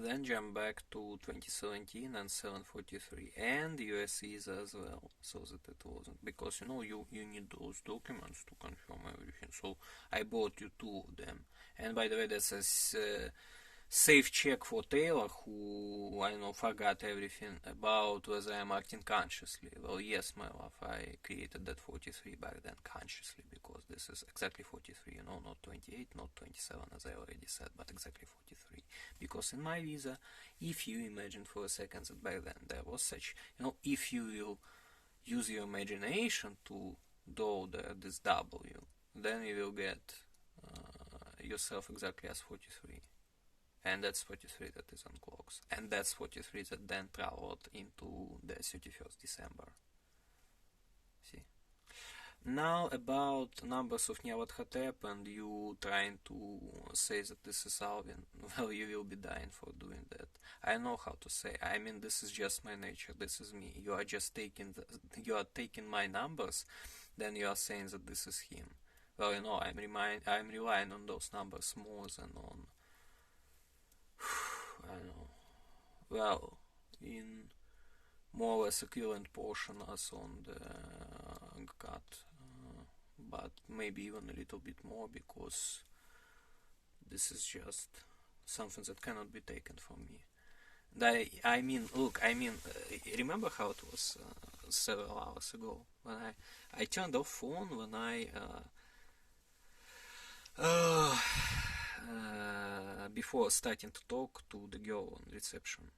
then jump back to 2017 and 743 and USEs as well, so that it wasn't, because you need those documents to confirm everything. So I bought you two of them. And by the way, that's a safe check for Taylor, who I know forgot everything about whether I'm acting consciously. Well, yes, my love, I created that 43 back then consciously, because this is exactly 43, not 28, not 27, as I already said, but exactly 43. Because in my visa, if you imagine for a second that back then there was such, if you will use your imagination to draw this W, then you will get yourself exactly as 43. And that's 43 that is on clocks. And that's 43 that then traveled into the 31st December. See? Now about numbers of Nyarlathotep and you trying to say that this is Alvin. Well, you will be dying for doing that. I know how to say. I mean, this is just my nature. This is me. You are just taking my numbers, then you are saying that this is him. Well, I'm relying on those numbers more than on I don't know. Well, in more or less equivalent portion as on the GCAT, but maybe even a little bit more, because this is just something that cannot be taken from me. And I mean, look, remember how it was several hours ago when I turned off phone when I before starting to talk to the girl on reception.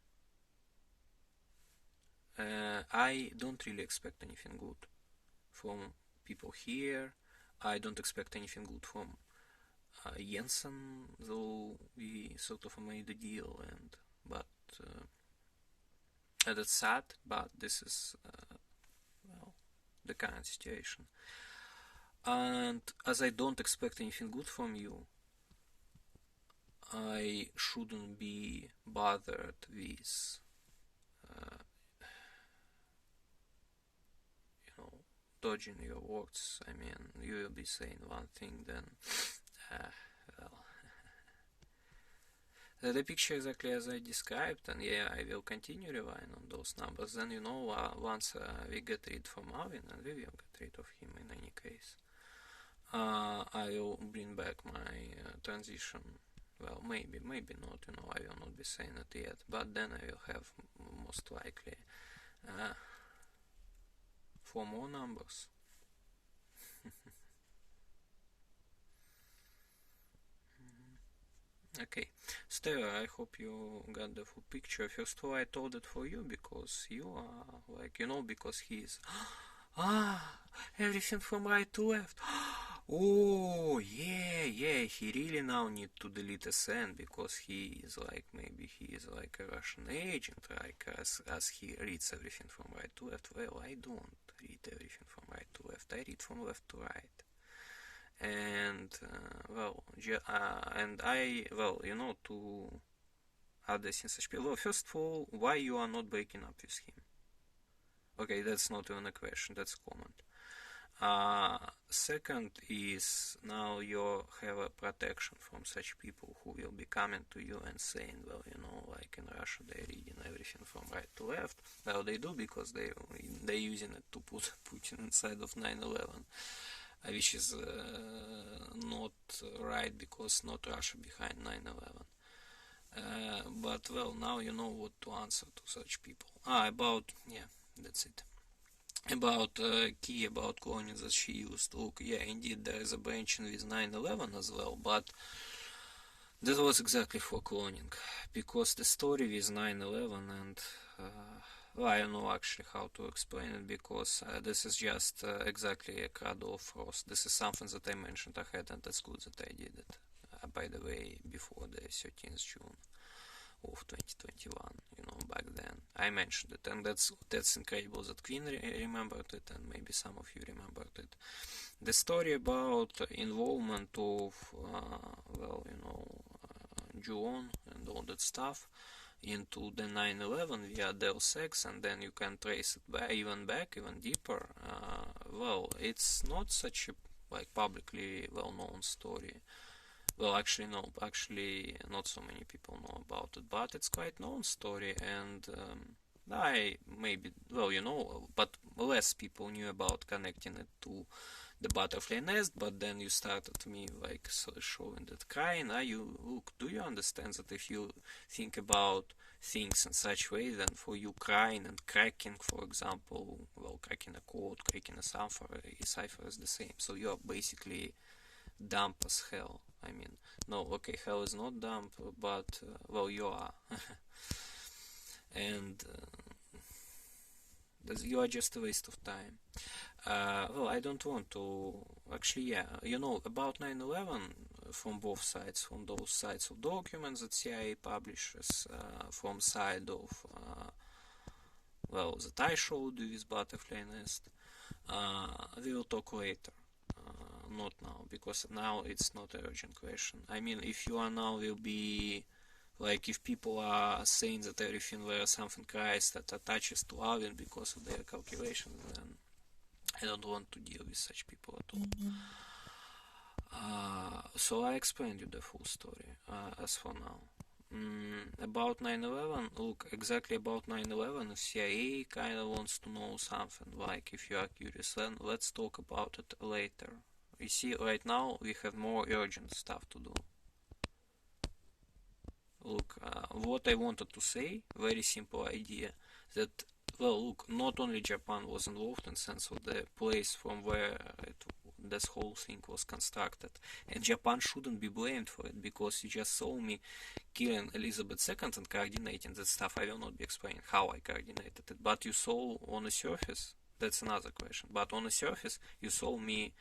I don't really expect anything good from people here. I don't expect anything good from Jensen, though we sort of made a deal, but that's sad. But this is well, the current situation. And as I don't expect anything good from you, I shouldn't be bothered with dodging your words. I mean, you will be saying one thing, then well, the picture exactly as I described, and yeah, I will continue relying on those numbers. Then once we get rid from Alvin, and we will get rid of him in any case, I will bring back my transition. Well, maybe not. I will not be saying it yet, but then I will have most likely 4 more numbers. Okay, Stella, I hope you got the full picture. First of all, I told it for you because you are like, because he is everything from right to left. Oh, yeah, he really now need to delete SN because he is like, maybe he is like a Russian agent, like as he reads everything from right to left. Well, I don't read everything from right to left. I read from left to right. And to other things. Well, first of all, why you are not breaking up with him? Okay, that's not even a question, that's a comment. Second is, now you have a protection from such people who will be coming to you and saying, well, like in Russia they're reading everything from right to left. Well, they do because they're using it to put Putin inside of 9/11. Which is not right, because not Russia behind 9/11. But well, now you know what to answer to such people. That's it. About key about cloning that she used. Look, yeah, indeed there is a branching with 9/11 as well, but that was exactly for cloning, because the story with 9/11 and I don't know actually how to explain it, because this is just exactly a Cradle of Frost. This is something that I mentioned ahead, and that's good that I did it, by the way, before the 13th June of 2021, back then. I mentioned it, and that's incredible that Queen remembered it, and maybe some of you remembered it. The story about involvement of, Juon and all that stuff into the 9/11 via Deus Ex, and then you can trace it even deeper. Well, it's not such a publicly well-known story. Well, actually, no. Actually, not so many people know about it, but it's quite known story, and I maybe, well, but less people knew about connecting it to the butterfly nest. But then you started me like showing that crying. You look. Do you understand that if you think about things in such way, then for you crying and cracking, for example, well, cracking a code, cracking a cipher is the same. So you are basically dumb as hell. I mean, no, okay, hell is not dumb, but well, you are, and you are just a waste of time. Well, I don't want to actually, yeah, about 9/11 from both sides, from those sides of documents that CIA publishes, from side of well, that I showed you with butterfly nest. We will talk later. Not now, because now it's not an urgent question. I mean, if you are now will be like, if people are saying that everything where something cries that attaches to Alvin because of their calculations, then I don't want to deal with such people at all. So I explained you the full story as for now. About 9/11, look, exactly about 9/11, CIA kind of wants to know something, like, if you are curious, then let's talk about it later. You see, right now we have more urgent stuff to do. Look, what I wanted to say, very simple idea, that, well, look, not only Japan was involved in sense of the place from where this whole thing was constructed, and Japan shouldn't be blamed for it, because you just saw me killing Elizabeth II and coordinating that stuff. I will not be explaining how I coordinated it, but you saw on the surface, that's another question, but on the surface you saw me,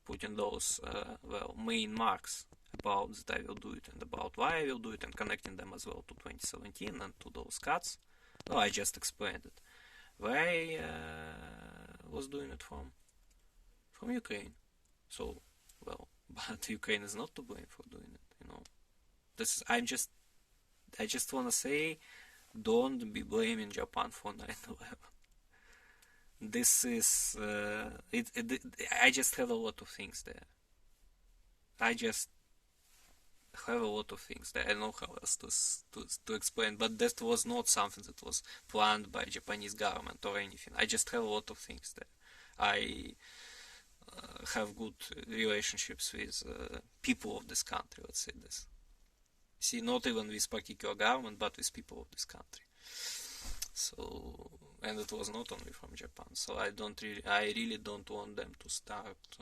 putting those, well, main marks about that I will do it and about why I will do it, and connecting them as well to 2017 and to those cuts. Well, I just explained it. Where I was doing it from? From Ukraine. So, well, but Ukraine is not to blame for doing it, This is, I just wanna say, don't be blaming Japan for 9/11. This is, I just have a lot of things there. I just have a lot of things that I don't know how else to explain, but that was not something that was planned by Japanese government or anything. I just have a lot of things there. I have good relationships with people of this country, let's say this. See, not even with particular government, but with people of this country. So, and it was not only from Japan. So I really don't want them to start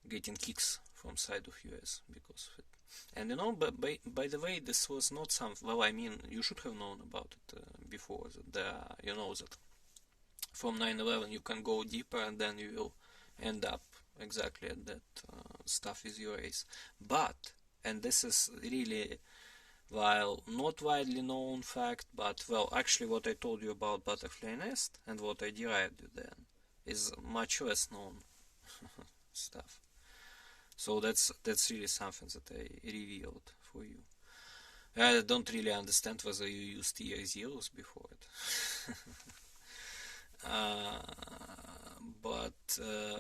getting kicks from side of US because of it. And but by the way, this was not something. Well, I mean, you should have known about it before. That that from 9/11 you can go deeper, and then you will end up exactly at that stuff with your race. But, and this is really, while not widely known fact, but, well, actually what I told you about butterfly nest and what I derived then is much less known stuff. So that's really something that I revealed for you. I don't really understand whether you used tier zeros before it. But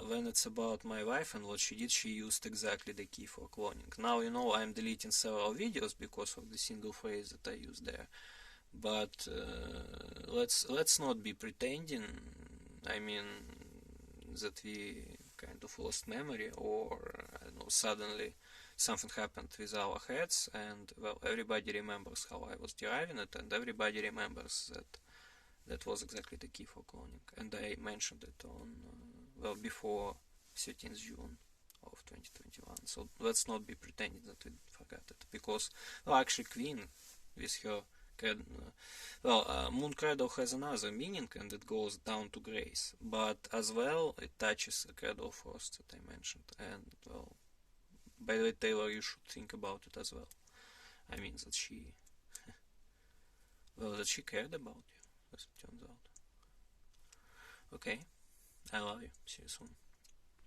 when it's about my wife and what she did, she used exactly the key for cloning. Now, I'm deleting several videos because of the single phrase that I used there. But let's not be pretending, I mean, that we kind of lost memory, or I don't know, suddenly something happened with our heads, and, well, everybody remembers how I was deriving it, and everybody remembers that was exactly the key for cloning, and I mentioned it on, well, before 13th June of 2021. So let's not be pretending that we forgot it, because, well, actually Queen with her Moon Cradle has another meaning, and it goes down to grace, but as well it touches the Cradle Frost that I mentioned, and, well, by the way, Taylor, you should think about it as well. I mean, that she that she cared about you, as it turns out. Okay, I love you. See you soon.